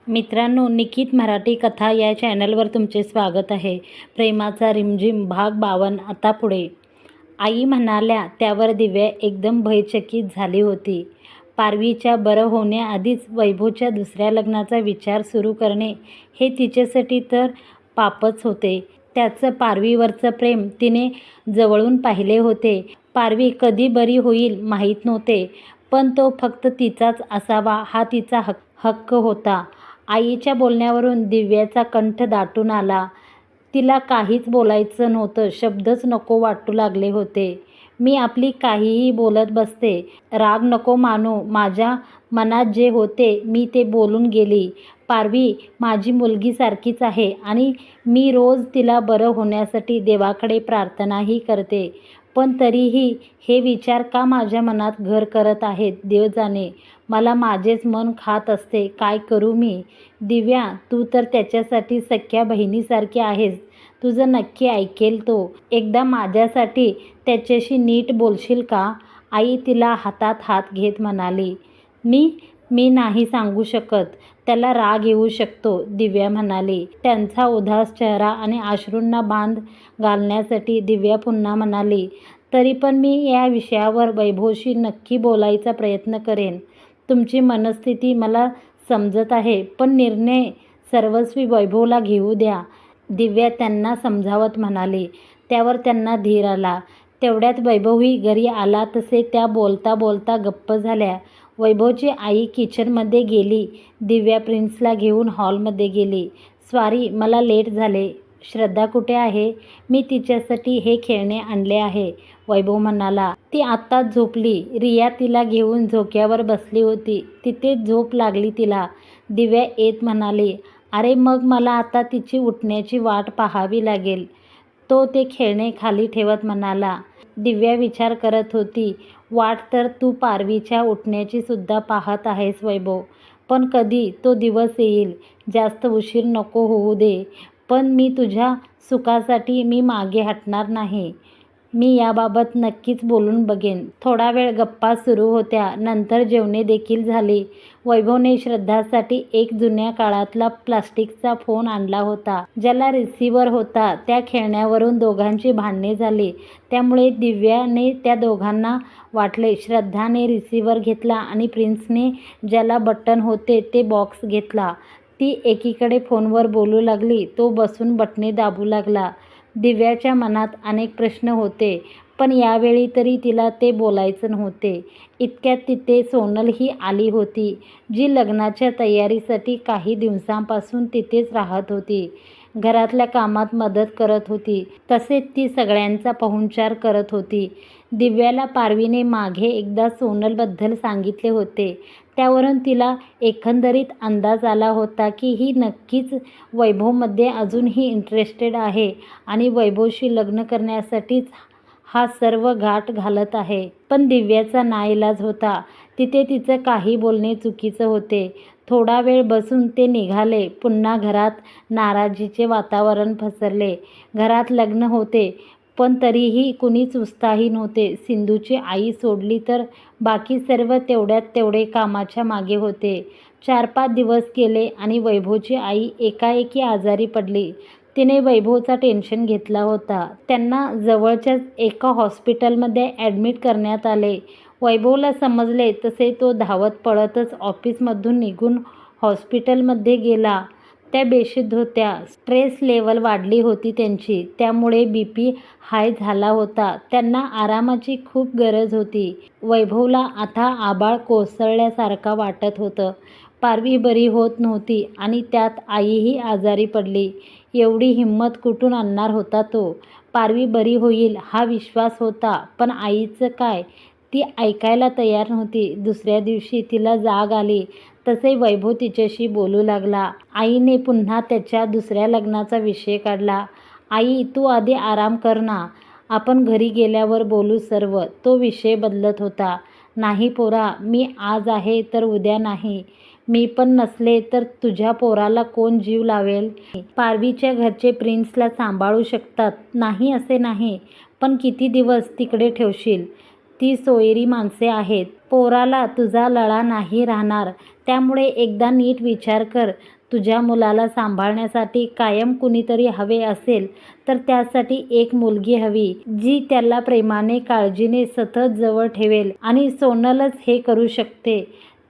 मित्रांनो, निकित मराठी कथा या चॅनलवर तुमचे स्वागत आहे. प्रेमाचा रिमझिम भाग 52 आता पुढे. आई म्हणाल्या त्यावर दिव्या एकदम भयचकित झाली होती. पारवीच्या बरं होण्याआधीच वैभवच्या दुसऱ्या लग्नाचा विचार सुरू करणे हे तिच्यासाठी तर पापच होते. त्याचं पारवीवरचं प्रेम तिने जवळून पाहिले होते. पारवी कधी बरी होईल माहीत नव्हते, पण तो फक्त तिचाच असावा हा तिचा हक्क होता. आईच्या बोलण्यावरून दिव्याचा कंठ दाटून आला. तिला काहीच बोलायचं नव्हतं. शब्दच नको वाटू लागले होते. मी आपली काहीही बोलत बसते. राग नको मानू. माझ्या मनात जे होते मी ते बोलून गेली. पारवी माझी मुलगीसारखीच आहे आणि मी रोज तिला बरं होण्यासाठी देवाकडे प्रार्थनाही करते. पण तरीही हे विचार का माझ्या मनात घर करत आहेत देव जाणे. मला माझेच मन खात असते. काय करू मी? दिव्या, तू तर त्याच्यासाठी सख्या बहिणीसारखी आहेस. तुझं नक्की ऐकेल तो. एकदा माझ्यासाठी त्याच्याशी नीट बोलशील का? आई तिला हातात हात घेत म्हणाली. मी नाही सांगू शकत. त्याला राग येऊ शकतो, दिव्या म्हणाली. त्यांचा उदास चेहरा आणि अश्रूंना बांध घालण्यासाठी दिव्या पुन्हा म्हणाली. तरी पण मी या विषयावर वैभवशी नक्की बोलायचा प्रयत्न करेन. तुमची मनस्थिती मला समजत आहे, पण निर्णय सर्वस्वी वैभवला घेऊ द्या, दिव्या त्यांना समजावत म्हणाली. त्यावर त्यांना धीर आला. तेवढ्यात वैभवही घरी आला. तसे त्या बोलता बोलता गप्प झाल्या. वैभवची आई किचनमध्ये गेली. दिव्या प्रिन्सला घेऊन हॉलमध्ये गेली. सॉरी, मला लेट झाले. श्रद्धा कुठे आहे? मी तिच्यासाठी हे खेळणे आणले आहे, वैभव म्हणाला. ती आत्ताच झोपली. रिया तिला घेऊन झोक्यावर बसली होती. तिथेच झोप लागली तिला. दिव्या येत म्हणाली. अरे मग मला आता तिची उठण्याची वाट पाहावी लागेल. तो ते खेळणे खाली ठेवत म्हणाला. दिव्या विचार करत होती. वाट तर तू पारवीच्या उठण्याची सुद्धा पाहत आहेस वैभव. पण कधी तो दिवस येईल. जास्त उशीर नको होऊ दे. पण मी तुझ्या सुखासाठी मी मागे हटणार नाही. मी याबाबत नक्कीच बोलून बघेन. थोडा वेळ गप्पा सुरू होत्या. नंतर जेवणे देखील झाली. वैभवने श्रद्धासाठी एक जुन्या काळातला प्लास्टिकचा फोन आणला होता, ज्याला रिसिव्हर होता. त्या खेळण्यावरून दोघांची भांडणे झाली. त्यामुळे दिव्याने त्या दोघांना वाटले. श्रद्धाने रिसिव्हर घेतला आणि प्रिन्सने ज्याला बटन होते ते बॉक्स घेतला. ती एकीकडे फोनवर बोलू लागली. तो बसून बटणे दाबू लागला. दिव्याच्या मनात अनेक प्रश्न होते, पण यावेळी तरी तिला ते बोलायचं नव्हते. इतक्यात तिथे सोनलही आली होती, जी लग्नाच्या तयारीसाठी काही दिवसांपासून तिथेच राहत होती. घरातल्या कामात मदत करत होती. तसेच ती सगळ्यांचा पाहुणचार करत होती. दिव्याला पारवीने मागे एकदा सोनलबद्दल सांगितले होते. त्यावरून तिला एकंदरीत अंदाज आला होता की ही नक्कीच वैभवमध्ये अजूनही इंटरेस्टेड आहे आणि वैभवशी लग्न करण्यासाठीच हा सर्व घाट घालत आहे. पण दिव्याचा नाईलाज होता. तिथे तिचं काही बोलणे चुकीचं होते. थोडा वेळ बसून ते निघाले. पुन्हा घरात नाराजीचे वातावरण पसरले. घरात लग्न होते, पण तरीही कुणीच उत्साही नव्हते. सिंधूची आई सोडली तर बाकी सर्व तेवढ्यात तेवढे कामाच्या मागे होते. 4-5 दिवस गेले आणि वैभवची आई एकाएकी आजारी पडली. तिने वैभवचा टेन्शन घेतला होता. त्यांना जवळच्याच एका हॉस्पिटलमध्ये ॲडमिट करण्यात आले. वैभवला समजले तसे तो धावत पळतच ऑफिसमधून निघून हॉस्पिटलमध्ये गेला. त्या बेशुद्ध होत्या. स्ट्रेस लेव्हल वाढली होती त्यांची. त्यामुळे BP हाय झाला होता. त्यांना आरामाची खूप गरज होती. वैभवला आता आभाळ कोसळल्यासारखा वाटत होतं. पारवी बरी होत नव्हती आणि त्यात आईही आजारी पडली. एवढी हिंमत कुठून आणणार होता तो? पारवी बरी होईल हा विश्वास होता, पण आईचं काय? ती ऐकायला तयार नव्हती. दुसऱ्या दिवशी तिला जाग आली तसे वैभव तिच्याशी बोलू लागला. आईने पुन्हा त्याच्या दुसऱ्या लग्नाचा विषय काढला. आई, तू आधी आराम कर ना. आपण घरी गेल्यावर बोलू सर्व. तो विषय बदलत होता. नाही पोरा, मी आज आहे तर उद्या नाही. मी पण नसले तर तुझ्या पोराला कोण जीव लावेल? पारवीच्या घरचे प्रिन्सला सांभाळू शकतात. नाही असे नाही, पण किती दिवस तिकडे ठेवशील? ती सोयरी माणसे आहेत. पोराला तुझा लळा नाही राहणार. त्यामुळे एकदा नीट विचार कर. तुझ्या मुलाला सांभाळण्यासाठी कायम कुणीतरी हवे असेल तर त्यासाठी एक मुलगी हवी, जी त्याला प्रेमाने, काळजीने सतत जवळ ठेवेल. आणि सोनलच हे करू शकते.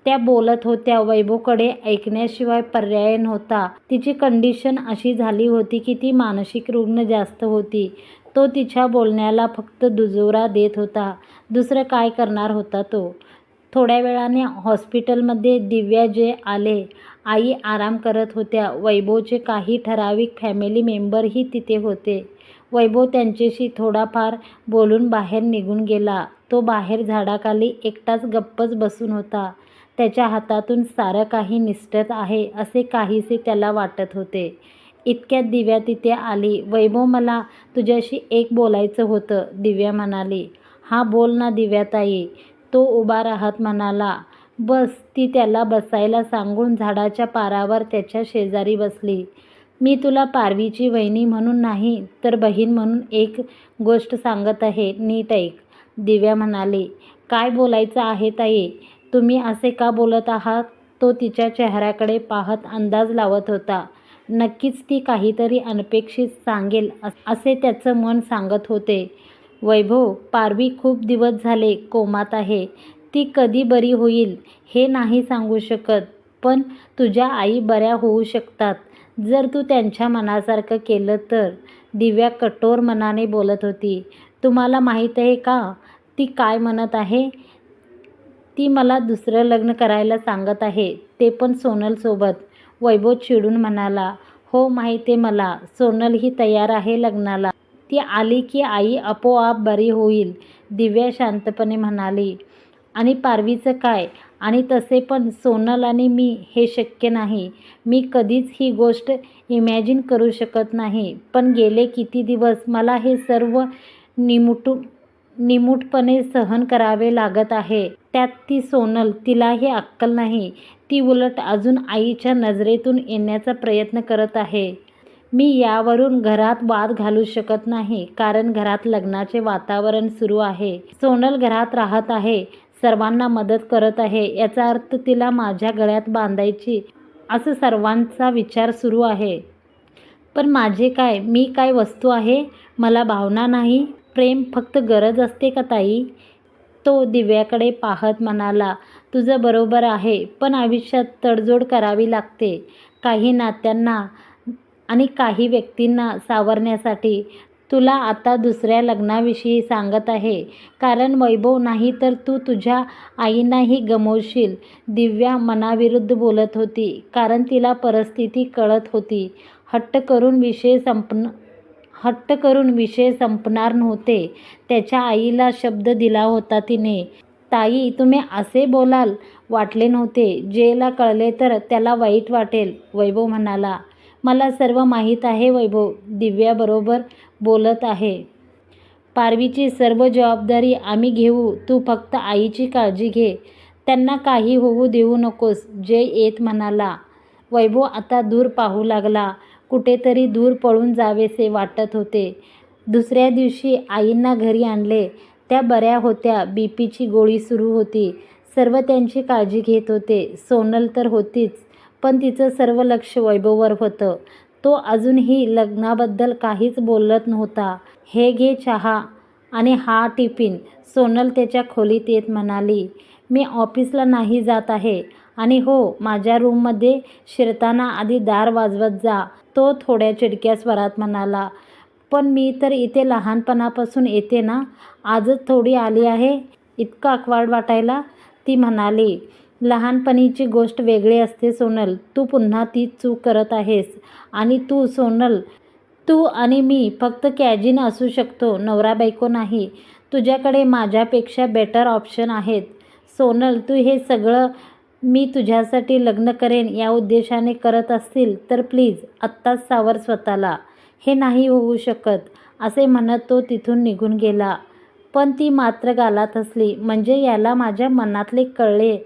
त्या बोलत होत्या. वैभवकडे ऐकण्याशिवाय पर्याय नव्हता. तिची कंडिशन अशी झाली होती की ती मानसिक रुग्ण जास्त होती. तो तिच्या बोलण्याला फक्त दुजोरा देत होता. दुसरं काय करणार होता तो? थोड्या वेळाने हॉस्पिटलमध्ये दिव्या जे आले. आई आराम करत होत्या. वैभवचे काही ठराविक फॅमिली मेंबरही तिथे होते. वैभव त्यांच्याशी थोडाफार बोलून बाहेर निघून गेला. तो बाहेर झाडाखाली एकटाच गप्पच बसून होता. त्याच्या हातातून सारं काही निसटत आहे असे काहीसे त्याला वाटत होते. इतक्यात दिव्या तिथे आली. वैभव, मला तुझ्याशी एक बोलायचं होतं, दिव्या म्हणाली. हां बोल ना दिव्याताई, तो उभा राहत म्हणाला. बस. ती त्याला बसायला सांगून झाडाच्या पारावर त्याच्या शेजारी बसली. मी तुला पारवीची वहिनी म्हणून नाही तर बहीण म्हणून एक गोष्ट सांगत आहे, नीट ऐक, दिव्या म्हणाली. काय बोलायचं आहे ताई? तुम्ही असे का बोलत आहात? तो तिच्या चेहऱ्याकडे पाहत अंदाज लावत होता. नक्कीच ती काहीतरी अनपेक्षित सांगेल असे त्याचं मन सांगत होते. वैभव, पारवी खूप दिवस झाले कोमात आहे. ती कधी बरी होईल हे नाही सांगू शकत, पण तुझ्या आई बऱ्या होऊ शकतात जर तू त्यांच्या मनासारखं केलं तर, दिव्या कठोर मनाने बोलत होती. तुम्हाला माहीत आहे का ती काय म्हणत आहे? ती मला दुसरं लग्न करायला सांगत आहे, ते पण सोनलसोबत. वैभव चिडून म्हणाला. हो माहीत आहे मला. सोनलही तयार आहे लग्नाला. ती आली की आई आपोआप बरी होईल, दिव्या शांतपणे म्हणाली. आणि पारवीचं काय? आणि तसे पण सोनल आणि मी हे शक्य नाही. मी कधीच ही गोष्ट इमॅजिन करू शकत नाही. पण गेले किती दिवस मला हे सर्व निमूटपणे सहन करावे लागत आहे. त्यात ती सोनल, तिलाही अक्कल नाही. ती उलट अजून आईच्या नजरेतून येण्याचा प्रयत्न करत आहे. मी यावरून घरात वाद घालू शकत नाही, कारण घरात लग्नाचे वातावरण सुरू आहे. सोनल घरात राहत आहे, सर्वांना मदत करत आहे. याचा अर्थ तिला माझ्या गळ्यात बांधायची असं सर्वांचा विचार सुरू आहे. पण माझे काय? मी काय वस्तू आहे? मला भावना नाही? प्रेम फक्त गरज असते का ताई? तो दिव्याकडे पाहत म्हणाला. तुझं बरोबर आहे, पण आयुष्यात तडजोड करावी लागते. काही नात्यांना आणि काही व्यक्तींना सावरण्यासाठी. तुला आता दुसऱ्या लग्नाविषयी सांगत आहे, कारण वैभव नाही तर तू तुझ्या आईंनाही गमावशील. दिव्या मनाविरुद्ध बोलत होती, कारण तिला परिस्थिती कळत होती. हट्ट करून विषय संपणार नव्हते. त्याच्या आईला शब्द दिला होता तिने. ताई, तुम्ही असे बोलाल वाटले नव्हते. जेला कळले तर त्याला वाईट वाटेल, वैभव म्हणाला. मला सर्व माहीत आहे वैभव, दिव्या बरोबर बोलत आहे. पारवीची सर्व जबाबदारी आम्ही घेऊ. तू फक्त आईची काळजी घे. त्यांना काही होऊ देऊ नकोस, जय येत म्हणाला. वैभव आता दूर पाहू लागला. कुठेतरी दूर पळून जावेसे वाटत होते. दुसऱ्या दिवशी आईंना घरी आणले. त्या बऱ्या होत्या. बीपीची गोळी सुरू होती. सर्व त्यांची काळजी घेत होते. सोनल तर होतीच, पण तिचं सर्व लक्ष वैभववर होतं. तो अजूनही लग्नाबद्दल काहीच बोलत नव्हता. हे घे चहा आणि हा टिफिन, सोनल त्याच्या खोलीत येत म्हणाली. मी ऑफिसला नाही जात आहे. आणि हो, माझ्या रूममध्ये शिरताना आधी दार वाजवत जा, तो थोड्या चिडक्या स्वरात म्हणाला. पण मी तर इथे लहानपणापासून येते ना, आजच थोडी आली आहे इतकं ऑकवर्ड वाटायला, ती म्हणाली. लहानपणीची गोष्ट वेगळी असते सोनल. तू पुन्हा तीच चूक करत आहेस. आणि सोनल, तू आणि मी फक्त कॅजिन असू शकतो, नवरा बायको नाही. तुझ्याकडे माझ्यापेक्षा बेटर ऑप्शन आहेत. सोनल, तू हे सगळं मी तुझ्यासाठी लग्न करेन या उद्देशाने करत असतील तर प्लीज आत्ताच सावर स्वतःला. हे नाही होऊ शकत, असे म्हणत तो तिथून निघून गेला. पण ती मात्र गालात हसली. म्हणजे याला माझ्या मनातले कळले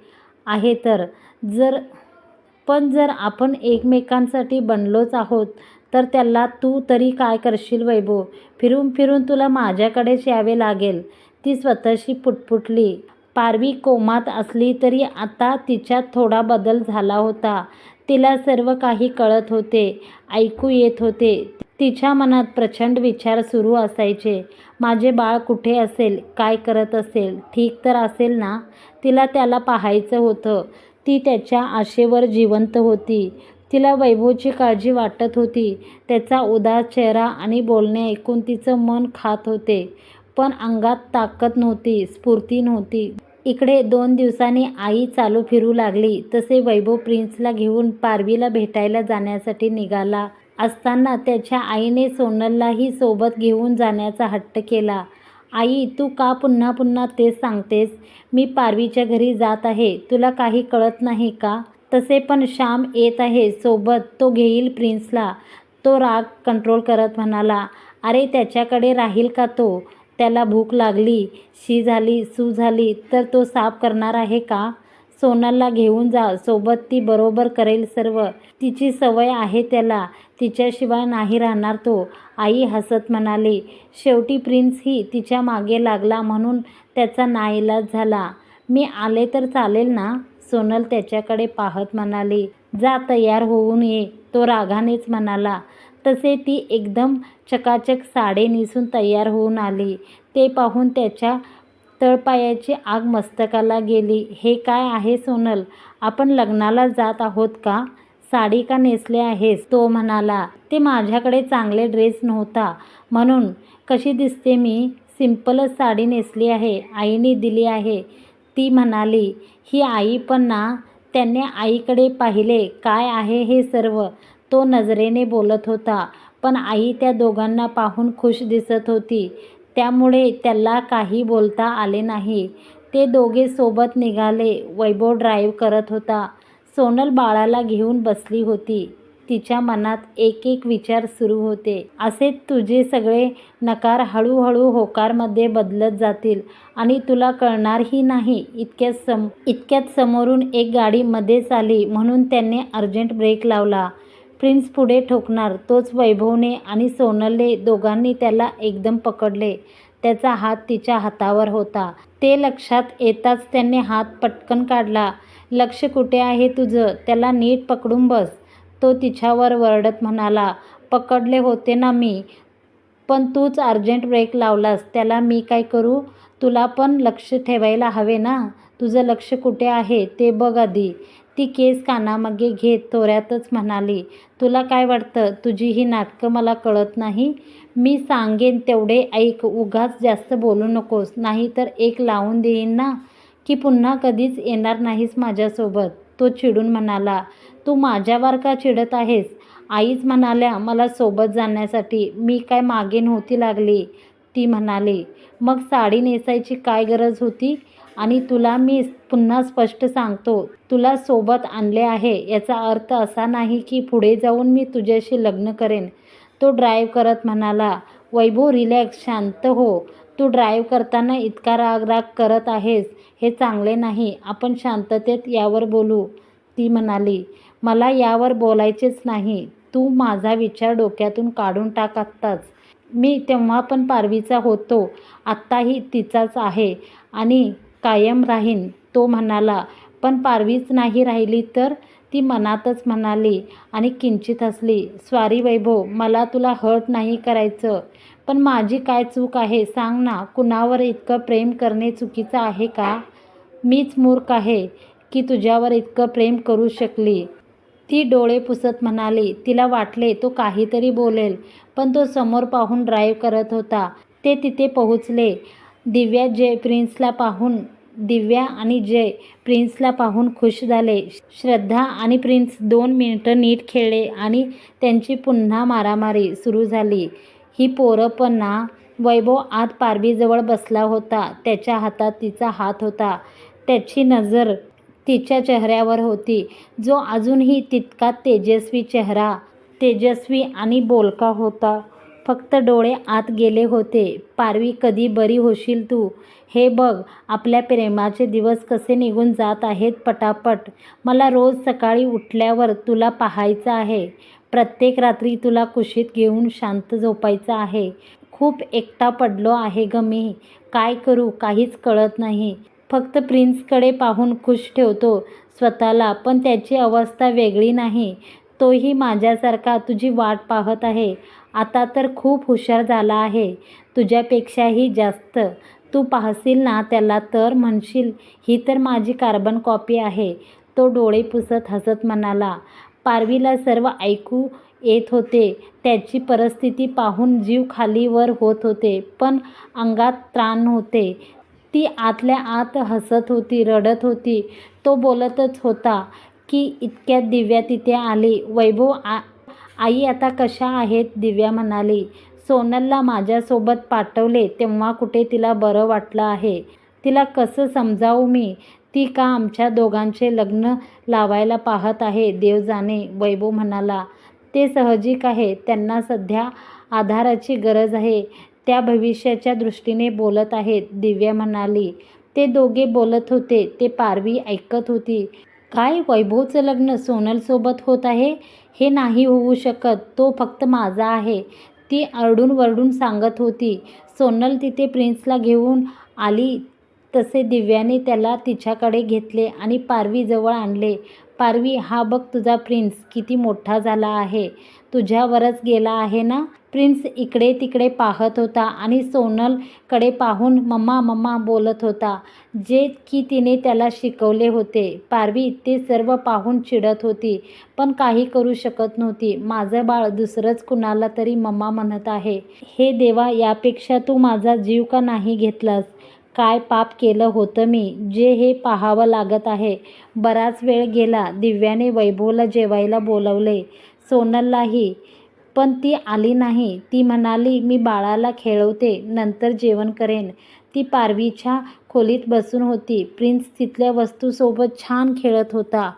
आहे तर. जर आपण एकमेकांसाठी बनलोच आहोत तर त्याला तू तरी काय करशील वैभव? फिरून फिरून तुला माझ्याकडेच यावे लागेल. ती स्वतःशी पुटपुटली. पारवी कोमात असली तरी आता तिच्यात थोडा बदल झाला होता. तिला सर्व काही कळत होते, ऐकू येत होते. तिच्या मनात प्रचंड विचार सुरू असायचे. माझे बाळ कुठे असेल, काय करत असेल, ठीक तर असेल ना? तिला त्याला पाहायचं होतं. ती त्याच्या आशेवर जिवंत होती. तिला वैभवची काळजी वाटत होती. त्याचा उदास चेहरा आणि बोलणे ऐकून तिचं मन खात होते. पण अंगात ताकद नव्हती, स्फूर्ती नव्हती. इकडे 2 दिवसांनी आई चालू फिरू लागली. तसे वैभव प्रिन्सला घेऊन पारवीला भेटायला जाण्यासाठी निघाला असताना त्याच्या आईने सोनललाही सोबत घेऊन जाण्याचा हट्ट केला. आई, तू का पुन्हा पुन्हा तेच सांगतेस? मी पारवीच्या घरी जात आहे. तुला काही कळत नाही का? तसे पण श्याम येत आहे सोबत, तो घेईल प्रिन्सला. तो राग कंट्रोल करत म्हणाला. अरे त्याच्याकडे राहील का तो? त्याला भूक लागली, शी झाली, सू झाली तर तो साफ करणार आहे का? सोनलला घेऊन जा सोबत, ती बरोबर करेल सर्व. तिची सवय आहे त्याला, तिच्याशिवाय नाही राहणार तो. आई हसत म्हणाली. शेवटी प्रिन्सही तिच्या मागे लागला म्हणून त्याचा नाईलाज झाला. मी आले तर चालेल ना? सोनल त्याच्याकडे पाहत म्हणाली. जा, तयार होऊन ये, तो रागानेच म्हणाला. तसे ती एकदम चकाचक साडी नेसून तयार होऊन आली. ते पाहून त्याच्या तळपायाची आग मस्तकाला गेली. हे काय आहे सोनल? आपण लग्नाला जात आहोत का? साडी का नेसले आहेस? तो म्हणाला. ते माझ्याकडे चांगले ड्रेस नव्हता म्हणून. कशी दिसते मी? सिंपलच साडी नेसली आहे, आईने दिली आहे, ती म्हणाली. ही आई पण ना? त्याने आईकडे पाहिले. काय आहे हे सर्व? तो नजरेने बोलत होता. पण आई त्या दोघांना पाहून खुश दिसत होती. त्यामुळे त्याला काही बोलता आले नाही. ते दोघे सोबत निघाले. वैभव ड्राईव्ह करत होता. सोनल बाळाला घेऊन बसली होती. तिच्या मनात एक एक विचार सुरू होते. असेच तुझे सगळे नकार हळूहळू होकारमध्ये बदलत जातील आणि तुला कळणारही नाही. इतक्यात समोरून एक गाडी मध्येच आली म्हणून त्याने अर्जंट ब्रेक लावला. प्रिन्स पुढे ठोकणार तोच वैभवने आणि सोनलने दोघांनी त्याला एकदम पकडले. त्याचा हात तिच्या हातावर होता. ते लक्षात येताच त्याने हात पटकन काढला. लक्ष कुठे आहे तुझं? त्याला नीट पकडून बस, तो तिच्यावर वरडत म्हणाला. पकडले होते ना मी, पण तूच अर्जंट ब्रेक लावलास. त्याला मी काय करू? तुला पण लक्ष ठेवायला हवे ना? तुझं लक्ष कुठे आहे ते बघ आधी. ती केस कानामागे घेत थोड्यातच म्हणाली. तुला काय वाटतं? तुझी ही नाटकं मला कळत नाही. मी सांगेन तेवढे ऐक, उगाच जास्त बोलू नकोस, नाहीतर एक लावून देईन ना, की पुन्हा कधीच येणार नाहीस माझ्यासोबत. तो चिडून म्हणाला. तू माझ्यावर का चिडत आहेस? आईच म्हणाल्या मला सोबत जाण्यासाठी, मी काय मागे नव्हती लागली, ती म्हणाली. मग साडी नेसायची काय गरज होती? आणि तुला मी पुन्हा स्पष्ट सांगतो, तुला सोबत आणले आहे याचा अर्थ असा नाही की पुढे जाऊन मी तुझ्याशी लग्न करेन. तो ड्राईव्ह करत म्हणाला. वैभव रिलॅक्स, शांत हो. तू ड्राईव्ह करताना इतका राग करत आहेस हे चांगले नाही. आपण शांततेत यावर बोलू, ती म्हणाली. मला यावर बोलायचेच नाही. तू माझा विचार डोक्यातून काढून टाक आत्ताच. मी तेव्हा पण पारवीचा होतो, आत्ताही तिचाच आहे आणि कायम राहीन, तो म्हणाला. पण पारवीच नाही राहिली तर? ती मनातच म्हणाली आणि किंचित हसली. सॉरी वैभव, मला तुला हर्ट नाही करायचं. पण माझी काय चूक आहे सांग ना? कुणावर इतकं प्रेम करणे चुकीचं आहे का? मीच मूर्ख आहे की तुझ्यावर इतकं प्रेम करू शकली, ती डोळे पुसत म्हणाली. तिला वाटले तो काहीतरी बोलेल, पण तो समोर पाहून ड्राईव्ह करत होता. ते तिथे पोहोचले. दिव्या आणि जय प्रिन्सला पाहून खुश झाले. श्रद्धा आणि प्रिन्स 2 मिनिटं नीट खेळले आणि त्यांची पुन्हा मारामारी सुरू झाली. ही पोरं पण ना? वैभव आत पारवीजवळ बसला होता. त्याच्या हातात तिचा हात होता. त्याची नजर तिच्या चेहऱ्यावर होती, जो अजूनही तितका तेजस्वी आणि बोलका होता. फक्त डोळे आत गेले होते. पारवी, कधी बरी होशील तू? हे बघ, आपल्या प्रेमाचे दिवस कसे निघून जात आहेत पटापट. मला रोज सकाळी उठल्यावर तुला पाहायचं आहे. प्रत्येक रात्री तुला कुशीत घेऊन शांत झोपायचं आहे. खूप एकटा पडलो आहे ग मी. काय करू काहीच कळत नाही. फक्त प्रिन्सकडे पाहून खुश ठेवतो स्वतःला, पण त्याची अवस्था वेगळी नाही. तोही माझ्यासारखा तुझी वाट पाहत आहे. आता तर खूप हुशार झाला आहे, तुझ्यापेक्षाही जास्त. तू पाहशील ना त्याला तर म्हणशील ही तर माझी कार्बन कॉपी आहे. तो डोळे पुसत हसत म्हणाला. पारवीला सर्व ऐकू येत होते. त्याची परिस्थिती पाहून जीव खाली वर होत होते, पण अंगात त्राण नव्हते. ती आतल्या आत हसत होती, रडत होती. तो बोलतच होता की इतक्यात दिव्या तिथे आली. वैभव आई आता कशा आहेत? दिव्या म्हणाली. सोनलला माझ्यासोबत पाठवले तेव्हा कुठे तिला बरं वाटलं आहे. तिला कसं समजावू मी? ती का आमच्या दोघांचे लग्न लावायला पाहत आहे देव जाणे. वैभव म्हणाला. ते साहजिक आहे. त्यांना सध्या आधाराची गरज आहे. त्या भविष्याच्या दृष्टीने बोलत आहेत, दिव्या म्हणाली. ते दोघे बोलत होते ते पारवी ऐकत होती. काय वैभवचं लग्न सोनलसोबत होत आहे? हे नाही होऊ शकत. तो फक्त माझा आहे, ती आरडून वरडून सांगत होती. सोनल तिथे प्रिन्सला घेऊन आली तसे दिव्याने त्याला तिच्याकडे घेतले आणि पारवीजवळ आणले. पारवी, हा बघ तुझा प्रिन्स किती मोठा झाला आहे. तुझ्यावरच गेला आहे ना? प्रिन्स इकडे तिकडे पाहत होता आणि सोनलकडे पाहून मम्मा मम्मा बोलत होता, जे की तिने त्याला शिकवले होते. पारवी ते सर्व पाहून चिडत होती, पण काही करू शकत नव्हती. माझं बाळ दुसरंच कुणाला तरी मम्मा म्हणत आहे. हे देवा, यापेक्षा तू माझा जीव का नाही घेतलास? काय पाप केलं होतं मी, जे हे पाहावं लागत आहे. बराच वेळ गेला. दिव्याने वैभवला जेवायला बोलवले, सोनललाही, पण ती आली नाही. ती म्हणाली मी बाळाला खेळवते, नंतर जेवण करेन. ती पारवीच्या खोलीत बसून होती. प्रिन्स तिथल्या वस्तूसोबत छान खेळत होता.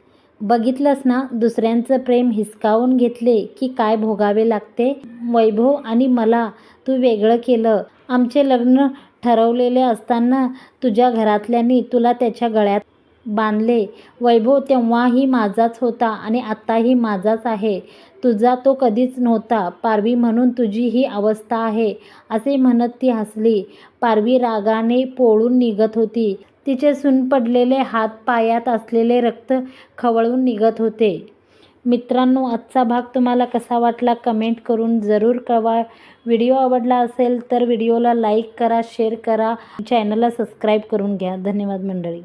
बघितलंस ना, दुसऱ्यांचं प्रेम हिसकावून घेतले की काय भोगावे लागते. वैभव आणि मला तू वेगळं केलं. आमचे लग्न ठरवलेले असताना तुझ्या घरातल्यांनी तुला त्याच्या गळ्यात बांधले. वैभव तेव्हाही माझाच होता आणि आत्ताही माझाच आहे. तुझा तो कधीच नव्हता. पारवी, म्हणून तुझी ही अवस्था आहे, असे म्हणत ती हसली. पारवी रागाने पोळून निघत होती. तिचे सून पडलेले हात, पायात असलेले रक्त खवळून निघत होते. मित्रांनो, आजचा भाग तुम्हाला कसा वाटला कमेंट करून जरूर कळवा. व्हिडिओ आवडला असेल तर व्हिडिओला लाईक करा, शेअर करा, चॅनलला सबस्क्राईब करून घ्या. धन्यवाद मंडळी.